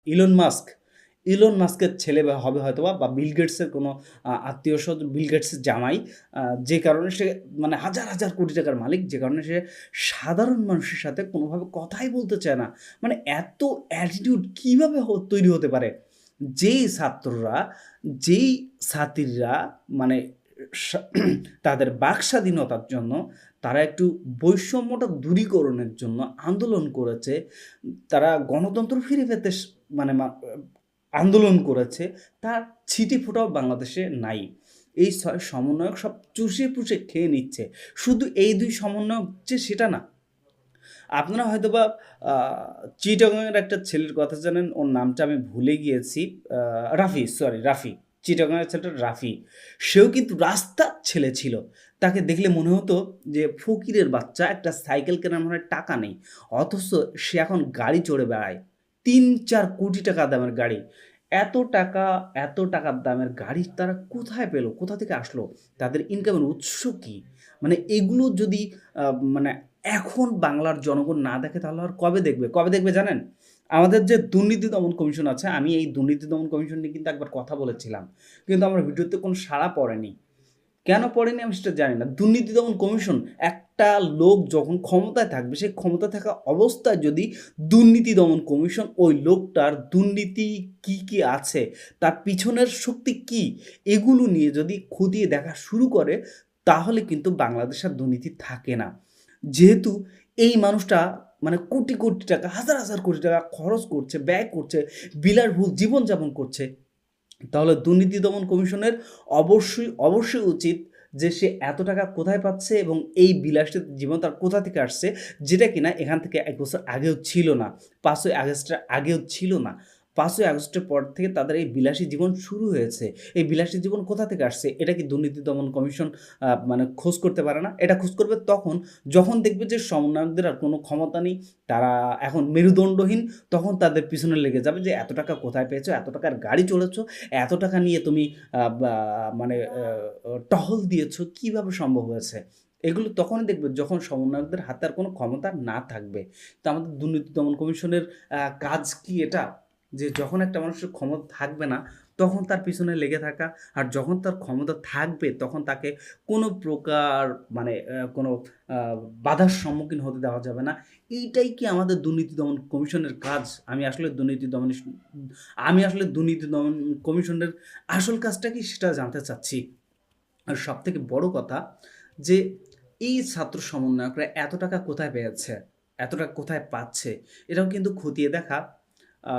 Elon Musk, Elon মাস্কের ছেলে হবে হয়তোবা বা বিল গেটসের কোনো আত্মীয়স্বজন, বিল গেটসের জামাই। আ যে কারণে সে মানে হাজার, হাজার কোটি টাকার মালিক। যে কারণে সে সাধারণ মানুষের সাথে কোনোভাবে কথাই বলতে চায় না। মানে এত অ্যাটিটিউড কিভাবে তৈরি হতে পারে? যেই ছাত্ররা, যেই ছাত্রীরা মানে সা তাদের বাক স্বাধীনতার জন্য তারা একটু বৈষম্যটা দূরীকরণের জন্য আন্দোলন করেছে। তারা গণতন্ত্র ফিরে পেতে মানে আন্দোলন করেছে, তার ছিটেফোঁটাও বাংলাদেশে নাই। এই ৬ সমন্বয়ক সব চুষে-পুষে খেয়ে নিচ্ছে। শুধু এই ২ সমন্বয়ক যে সেটা না। আপনারা হয়তোবা আ চিটাগংয়ের একটা ছেলের কথা জানেন, ওর নামটা আমি ভুলে গিয়েছি। আ রাফি, সরি রাফি। চিটাগংয়ের ছেলেটা রাফি। সেও কিন্তু রাস্তার ছেলে ছিল। তাকে দেখলে মনে হতো যে ফকিরের বাচ্চা, একটা সাইকেল কেনার মনে হয় টাকা নেই। অথচ সে এখন গাড়ি চড়ে বেড়ায়। ৩-৪ কোটি টাকা দামের গাড়ি। এত টাকা, এত টাকার দামের গাড়ি তারা কোথায় পেল? কোথা থেকে আসলো? তাদের ইনকামের উৎস কি? মানে এগুলো যদি আ মানে এখন বাংলার জনগণ না দেখে তাহলে আর কবে দেখবে? কবে দেখবে জানেন? আমাদের যে দুর্নীতি দমন কমিশন আছে, আমি এই দুর্নীতি দমন কমিশন নিয়ে কিন্তু একবার কথা বলেছিলাম। কিন্তু আমার ভিডিওতে কোনো সাড়া পড়েনি। কেন পড়েনি আমি সেটা জানি না। দুর্নীতি দমন কমিশন, একটা লোক যখন ক্ষমতায় থাকবে, সে ক্ষমতায় থাকা অবস্থায় যদি দুর্নীতি দমন কমিশন ওই লোকটার দুর্নীতি কি, কি আছে, তার পিছনের শক্তি কি, এগুলো নিয়ে যদি খতিয়ে দেখা শুরু করে, তাহলে কিন্তু বাংলাদেশে আর দুর্নীতি থাকে না। যেহেতু এই মানুষটা মানে কোটি, কোটি টাকা, হাজার, হাজার কোটি টাকা খরচ করছে, ব্যয় করছে, বিলাসবহুল জীবনযাপন করছে। তাহলে দুর্নীতি দমন কমিশনের অবশ্যই, অবশ্যই উচিত যে সে এত টাকা কোথায় পাচ্ছে এবং এই বিলাসিতা জীবন তার কোথা থেকে আসছে, যেটা কিনা এখান থেকে ১ বছর আগেও ছিল না। ৫ই আগস্টের আগেও ছিল না। ৫ই আগস্টের পর থেকে তাদের এই বিলাসী জীবন শুরু হয়েছে। এই বিলাসী জীবন কোথা থেকে আসছে? এটা কি দুর্নীতি দমন কমিশন মানে খোঁজ করতে পারে না? এটা খোঁজ করবে তখন, যখন দেখবে যে সমন্বয়কদের আর কোনো ক্ষমতা নেই। তারা এখন মেরুদণ্ডহীন, তখন তাদের পিছনে লেগে যাবে যে এত টাকা কোথায় পেয়েছো? এত টাকার গাড়ি চড়েছো? এত টাকা নিয়ে তুমি বা মানে টহল দিয়েছো, কিভাবে সম্ভব হয়েছে? এগুলো তখনই দেখবে যখন সমন্বয়কদের হাতে আর কোনো ক্ষমতা না থাকবে। তো আমাদের দুর্নীতি দমন কমিশনের কাজ কি এটা? যে যখন একটা মানুষের ক্ষমতা থাকবে না, তখন তার পিছনে লেগে থাকা। আর যখন তার ক্ষমতা থাকবে, তখন তাকে কোনো প্রকার মানে কোনো আ বাধার সম্মুখীন হতে দেওয়া যাবে না। এইটাই কি আমাদের দুর্নীতি দমন কমিশনের কাজ? আমি আসলে দুর্নীতি দমন কমিশনের আসল কাজটা কি সেটা জানতে চাচ্ছি। আর সবথেকে বড় কথা যে এই ছাত্র সমন্বয়করা এত টাকা কোথায় পেয়েছে? এত টাকা কোথায় পাচ্ছে? এটাও কিন্তু খতিয়ে দেখা আ